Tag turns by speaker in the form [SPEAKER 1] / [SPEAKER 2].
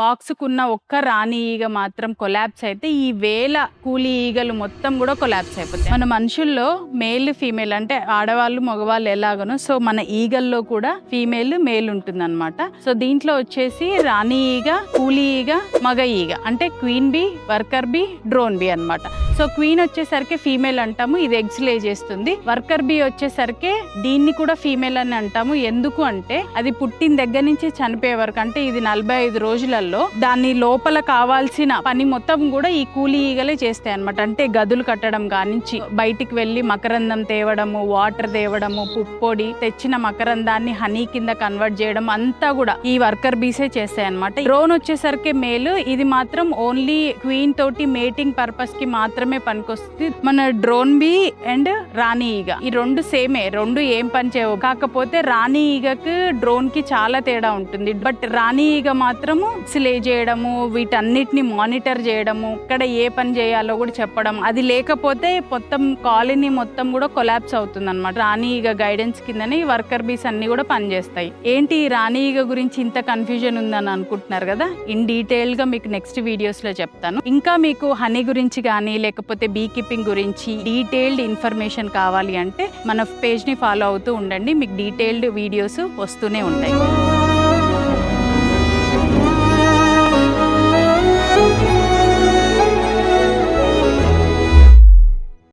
[SPEAKER 1] బాక్స్కున్న ఒక్క రాణి ఈగ మాత్రం కొలాప్స్ అయితే ఈ వేల కూలీ ఈగలు మొత్తం కూడా కొలాప్స్ అయిపోతాయి. మన మనుషుల్లో మేల్ ఫీమేల్ అంటే ఆడవాళ్ళు మగవాళ్ళు ఎలాగనో సో మన ఈగల్లో కూడా ఫీమేల్ మేల్ ఉంటుంది అనమాట. సో దీంట్లో వచ్చేసి రాణి ఈగ, కూలీ ఈగ, మగ ఈగ అంటే queen bee, worker bee, drone bee అనమాట. సో క్వీన్ వచ్చేసరికి ఫీమేల్ అంటాము, ఇది ఎగ్స్ లే చేస్తుంది. వర్కర్ బీ వచ్చేసరికి దీన్ని కూడా ఫీమేల్ అని అంటాము. ఎందుకు అంటే అది పుట్టిన దగ్గర నుంచి చనిపోయే వరకు అంటే ఇది 45 రోజులలో దాని లోపల కావాల్సిన పని మొత్తం కూడా ఈ కూలీ ఈగలే చేస్తాయి అనమాట. అంటే గదులు కట్టడం కానించి బయటికి వెళ్ళి మకరందం తేవడము, వాటర్ తేవడము, పుప్పొడి తెచ్చిన మకరందాన్ని హనీ కింద కన్వర్ట్ చేయడం అంతా కూడా ఈ వర్కర్ బీసే చేస్తాయి అనమాట. డ్రోన్ వచ్చేసరికి మేలు, ఇది మాత్రం ఓన్లీ క్వీన్ తోటి మేటింగ్ పర్పస్ కి మాత్రమే పనికొస్తుంది. మన డ్రోన్ బీ అండ్ రాణి ఈగ ఈ రెండు సేమే, రెండు ఏం పని చేయవు. కాకపోతే రాణి ఈగకి డ్రోన్ కి చాలా తేడా ఉంటుంది. బట్ రాణి ఈగ మాత్రము లే చేయడము, వీటన్నిటిని మానిటర్ చేయడము, ఇక్కడ ఏ పని చేయాలో కూడా చెప్పడం, అది లేకపోతే మొత్తం కాలనీ మొత్తం కూడా కొలాప్స్ అవుతుంది అనమాట. రాణి ఈగ గైడెన్స్ కిందనే ఈ వర్కర్ బీస్ అన్ని కూడా పనిచేస్తాయి. ఏంటి ఈ రాణి ఈగ గురించి ఇంత కన్ఫ్యూజన్ ఉందని అనుకుంటున్నారు కదా, ఇన్ డీటెయిల్ గా మీకు నెక్స్ట్ వీడియోస్ లో చెప్తాను. ఇంకా మీకు హనీ గురించి కానీ లేకపోతే బీ కీపింగ్ గురించి డీటెయిల్డ్ ఇన్ఫర్మేషన్ కావాలి అంటే మన పేజ్ ని ఫాలో అవుతూ ఉండండి, మీకు డీటెయిల్డ్ వీడియోస్ వస్తూనే ఉంటాయి.